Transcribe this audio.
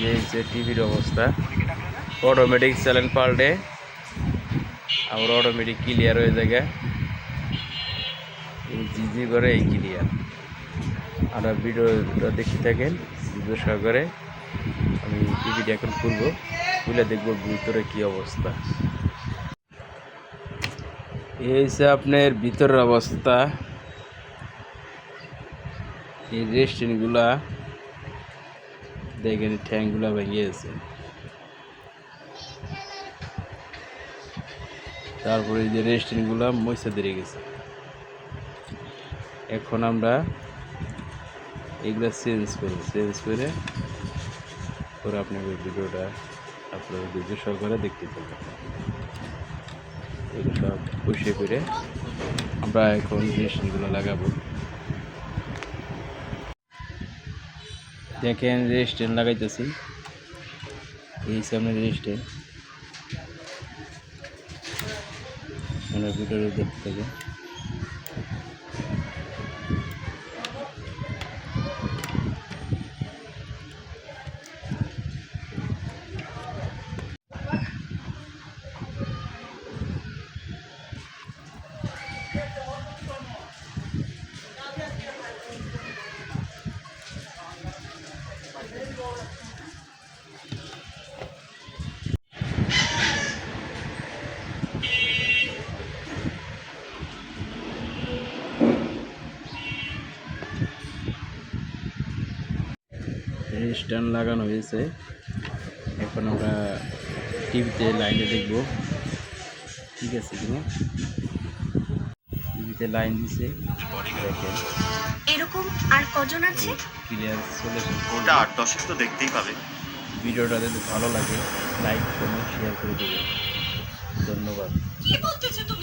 যে হচ্ছে টিভির অবস্থা, অটোমেটিক চ্যানেল পাল্টে আবার অটোমেটিক ক্লিয়ার হয়ে যায়, এই জি করে এই ক্লিয়ার। আমরা ভিডিওটা দেখতে থাকেন ভিডিও সহকারে। আমি টিভিটা এখন খুলবো, খুলে দেখবো ভিতরে কি অবস্থা। এই হচ্ছে আপনার ভিতরের অবস্থা। এই রেস্টুরেন্টগুলা দেখেন, ঠ্যাংগুলা ভেঙে গেছে। তারপরে এই যে রেস্টুরেন্টগুলা ময়সা দিয়ে গেছে। এখন আমরা এগুলা চেঞ্জ করে পরে আপনাদের ভিডিওটা আপনাদের ভিডিও সহকারে দেখতে পাবেন। এগুলো সব বসিয়ে করে আমরা এখন রেস্টুরেন্টগুলো লাগাবো। দেখেন রেস্টুরেন্ট লাগাইতেছি, এই সামনে রেস্টুরেন্ট, মানে ভিডিওটা দেখতে থাকেন। স্ট্যান্ড লাগানো হয়েছে, এখন আমরা টিভিতে লাইনে দেখব ঠিক আছে কিনা। টিভিতে লাইন দিছে, দেখেন এরকম আর কজন আছে? ক্লিয়ার চলে এসেছে। ওটা 8-10 তো দেখতেই পাবে। ভিডিওটা যদি ভালো লাগে লাইক কমেন্ট শেয়ার করে দেবেন। ধন্যবাদ। কি বলতেছো তুমি?